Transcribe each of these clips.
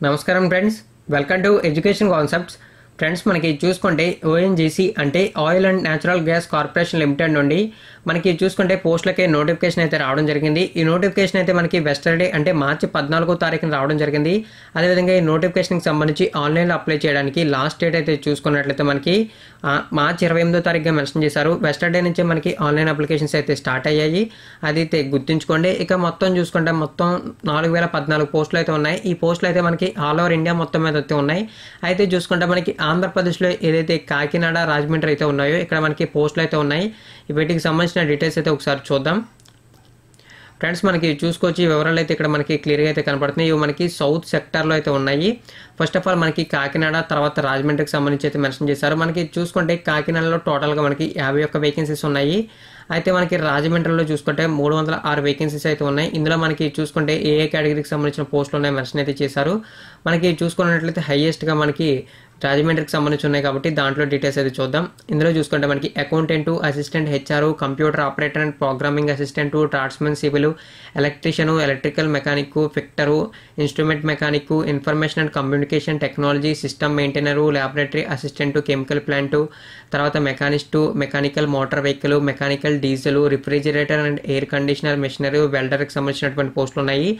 నమస్కారం friends, welcome to education concepts. Friends, మనకి చూసుకుంటే ఓఎన్జీసీ అంటే oil and natural gas corporation limited నుండి మనకి చూసుకుంటే పోస్టులకే నోటిఫికేషన్ అయితే రావడం జరిగింది. ఈ నోటిఫికేషన్ అయితే మనకి వెస్టర్డే అంటే మార్చి 14వ తారీఖున రావడం జరిగింది. అదేవిధంగా ఈ నోటిఫికేషన్కి సంబంధించి ఆన్లైన్లో అప్లై చేయడానికి లాస్ట్ డేట్ అయితే చూసుకున్నట్లయితే మనకి మార్చి 28వ తారీఖుగా మెన్షన్ చేశారు. వెస్టర్డే నుంచే మనకి ఆన్లైన్ అప్లికేషన్స్ అయితే స్టార్ట్ అయ్యాయి. అదైతే గుర్తుంచుకోండి. ఇక మొత్తం చూసుకుంటే మొత్తం 4014 పోస్టులు అయితే ఉన్నాయి. ఈ పోస్టులు అయితే మనకి ఆల్ ఓవర్ ఇండియా మొత్తం మీద అయితే ఉన్నాయి. అయితే చూసుకుంటే మనకి ఆంధ్రప్రదేశ్లో ఏదైతే కాకినాడ, రాజమండ్రి అయితే ఉన్నాయో ఇక్కడ మనకి పోస్టులు అయితే ఉన్నాయి. వీటికి సంబంధించిన డీటెయిల్స్ అయితే ఒకసారి చూద్దాం. ఫ్రెండ్స్, మనకి చూసుకోవచ్చు, ఈ వివరాలు అయితే ఇక్కడ మనకి క్లియర్గా అయితే కనపడుతున్నాయి. ఇవి మనకి సౌత్ సెక్టార్లో అయితే ఉన్నాయి. ఫస్ట్ ఆఫ్ ఆల్ మనకి కాకినాడ, తర్వాత రాజమండ్రికి సంబంధించి అయితే మెన్షన్ చేశారు. మనకి చూసుకుంటే కాకినాడలో టోటల్గా మనకి 51 వేకెన్సీస్ ఉన్నాయి. అయితే మనకి రాజమండ్రిలో చూసుకుంటే 306 వేకెన్సీస్ అయితే ఉన్నాయి. ఇందులో మనకి చూసుకుంటే ఏ కేటగిరీకి సంబంధించిన పోస్టులు ఉన్నాయి మెన్షన్ అయితే చేశారు. మనకి చూసుకున్నట్లయితే హైయెస్ట్గా మనకి రాజమండ్రికి సంబంధించి ఉన్నాయి కాబట్టి దాంట్లో డీటెయిల్స్ అయితే చూద్దాం. ఇందులో చూసుకుంటే మనకి accountant, assistant HR, computer operator and programming assistant, draftsman civil, electrician, electrical mechanic, fitter, instrument mechanic, information and communication technology, system maintainer, laboratory assistant, chemical plant, తర్వాత machinist, mechanical motor vehicle, mechanical diesel, refrigerator and air conditioner machinery, వెల్డర్కి సంబంధించినటువంటి పోస్టులు ఉన్నాయి.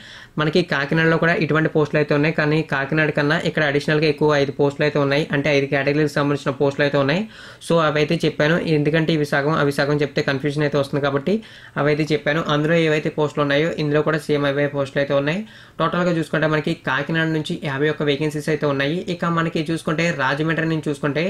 మనకి కాకినాడలో కూడా ఇటువంటి పోస్టులు అయితే ఉన్నాయి. కానీ కాకినాడ కన్నా ఇక్కడ అడిషనల్గా ఎక్కువ 5 పోస్టులు అయితే ఉన్నాయి. అంటే 5 కేటగిరీకి సంబంధించిన పోస్టులు అయితే ఉన్నాయి. సో అవైతే చెప్పాను, ఎందుకంటే ఇవి సగం అవి సగం చెప్తే కన్ఫ్యూజన్ అయితే వస్తుంది కాబట్టి అవైతే చెప్పాను. అందులో ఏవైతే పోస్టులు ఉన్నాయో ఇందులో కూడా సేమ్ అవే పోస్టులు అయితే ఉన్నాయి. టోటల్గా చూసుకుంటే మనకి కాకినాడ నుంచి 51 వేకెన్సీస్ అయితే ఉన్నాయి. ఇక మనకి చూసుకుంటే రాజమండ్రి నుంచి చూసుకుంటే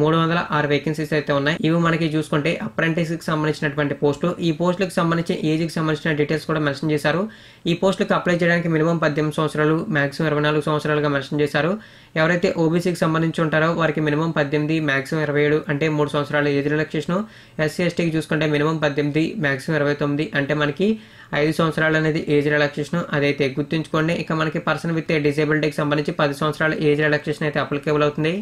306 వేకెన్సీస్ అయితే ఉన్నాయి. ఇవి మనకి చూసుకుంటే అప్రెంటిస్కి సంబంధించినటువంటి పోస్టులు. ఈ పోస్టులకు సంబంధించి ఏజ్కి సంబంధించిన డీటెయిల్స్ కూడా మెన్షన్ చేశారు. ఈ పోస్టులకు అప్లై చేయడానికి మినిమం 18 సంవత్సరాలు, మాక్సిమం 24 సంవత్సరాలుగా మెన్షన్ చేశారు. ఎవరైతే ఓబీసీకి సంబంధించి ఉంటారో వారికి మినిమం 18, మాక్సిమం 27 అంటే 3 సంవత్సరాల ఏజ్ రిలాక్సేషన్. ఎస్సీ ఎస్టీకి చూసుకుంటే మినిమం 18, మాక్సిమం 29 అంటే మనకి 5 సంవత్సరాలు అనేది ఏజ్ రిలాక్సేషన్. అదైతే గుర్తుంచుకోండి. ఇక మనకి పర్సన్ విత్ డిసేబిలిటీకి సంబంధించి 10 సంవత్సరాల ఏజ్ రిలాక్సేషన్ అయితే అప్లికేబుల్ అవుతుంది.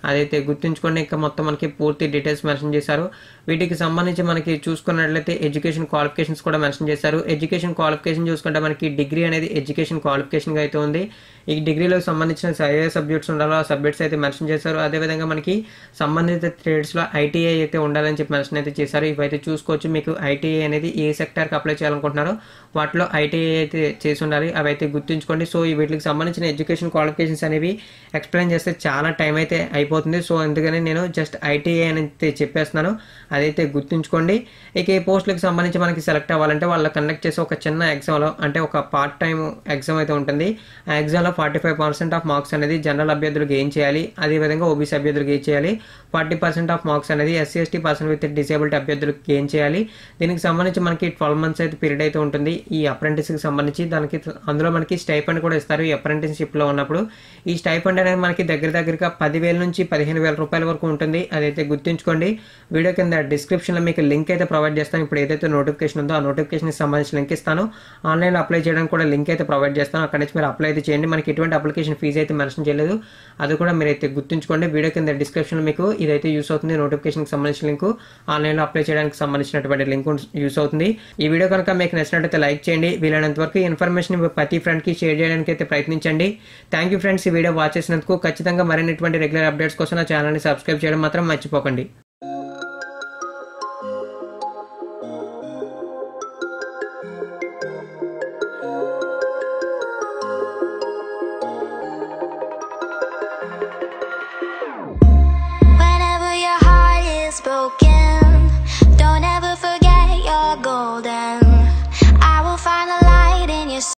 అదైతే గుర్తుంచుకోండి. ఇంకా మొత్తం మనకి పూర్తి డీటెయిల్స్ మెన్షన్ చేశారు. వీటికి సంబంధించి మనకి చూసుకున్నట్లయితే ఎడ్యుకేషన్ క్వాలిఫికేషన్స్ కూడా మెన్షన్ చేశారు. ఎడ్యుకేషన్ క్వాలిఫికేషన్ చూసుకుంటే మనకి డిగ్రీ అనేది ఎడ్యుకేషన్ క్వాలిఫికేషన్గా అయితే ఉంది. ఈ డిగ్రీలకు సంబంధించిన ఏ సబ్జెక్ట్స్ ఉండాలో ఆ సబ్జెక్ట్స్ అయితే మెన్షన్ చేశారు. అదేవిధంగా మనకి సంబంధిత ట్రేడ్స్లో ఐటీఐ అయితే ఉండాలని చెప్పి మెన్షన్ అయితే చేశారు. ఇవైతే చూసుకోవచ్చు. మీకు ఐటీఐ అనేది ఏ సెక్టార్కి అప్లై చేయాలనుకుంటున్నారో వాటిలో ఐటీఐ అయితే చేసి ఉండాలి. అవైతే గుర్తుంచుకోండి. సో ఈ వీటికి సంబంధించిన ఎడ్యుకేషన్ క్వాలిఫికేషన్స్ అనేవి ఎక్స్ప్లెయిన్ చేస్తే చాలా టైం అయితే అయిపోతుంది. సో అందుకని నేను జస్ట్ ఐటీఐ అని చెప్పేస్తున్నాను. అదైతే గుర్తుంచుకోండి. ఇక ఈ పోస్టులకు సంబంధించి మనకి సెలెక్ట్ అవ్వాలంటే వాళ్ళు కండక్ట్ చేసే ఒక చిన్న ఎగ్జామ్లో అంటే ఒక పార్ట్ టైం ఎగ్జామ్ అయితే ఉంటుంది. ఆ ఎగ్జామ్లో 45% ఆఫ్ మార్క్స్ అనేది జనరల్ అభ్యర్థులు గెయిన్ చేయాలి. అదేవిధంగా ఓబీసీ అభ్యర్థులు గెయిన్ చేయాలి. 40% ఆఫ్ మార్క్స్ అనేది SC ST person with disability అభ్యర్థులు గెయిన్ చేయాలి. దీనికి సంబంధించి మనకి 12 months అయితే పీరియడ్ అయితే ఉంటుంది ఈ అప్రెంటిస్కి సంబంధించి. దానికి అందులో మనకి స్టైఫండ్ కూడా ఇస్తారు ఈ అప్రెంటిస్షిప్లో ఉన్నప్పుడు. ఈ స్టైఫండ్ అనేది మనకి దగ్గరగా 10,000 నుంచి 15,000 రూపాయల వరకు ఉంటుంది. అదైతే గుర్తుంచుకోండి. వీడియో కింద డిస్క్రిప్షన్లో మీకు లింక్ అయితే ప్రొవైడ్ చేస్తాను. ఇప్పుడు ఏదైతే నోటిఫికేషన్ ఉందో ఆ నోటిఫికేషన్కి సంబంధించిన లింక్ ఇస్తాను. ఆన్లైన్లో అప్లై చేయడానికి కూడా లింక్ అయితే ప్రొవైడ్ చేస్తాను. అక్కడ నుంచి మీరు అప్లై అయితే చేయండి. మనకి ఎటువంటి అప్లికేషన్ ఫీజు అయితే మెన్షన్ చేయలేదు. అది కూడా మీరైతే గుర్తుంచుకోండి. వీడియో కింద డిస్క్రిప్షన్లో మీకు ఇదైతే యూస్ అవుతుంది. నోటిఫికేషన్కి సంబంధించిన లింక్, ఆన్లైన్లో అప్లై చేయడానికి సంబంధించినటువంటి లింక్ యూస్ అవుతుంది. ఈ వీడియో కనుక మీకు నచ్చినట్లయితే లైక్ చేయండి. వీలైనంత వరకు ఇన్ఫర్మేషన్ ప్రతి ఫ్రెండ్కి షేర్ చేయడానికి అయితే ప్రయత్నించండి. థ్యాంక్ యూ ఫ్రెండ్స్, ఈ వీడియో వాచ్ చేసినందుకు. ఖచ్చితంగా మరిన్ని రెగ్యులర్ అప్డేట్స్ కోసం నా ఛానల్ని సబ్స్క్రైబ్ చేయడం మాత్రం మర్చిపోకండి.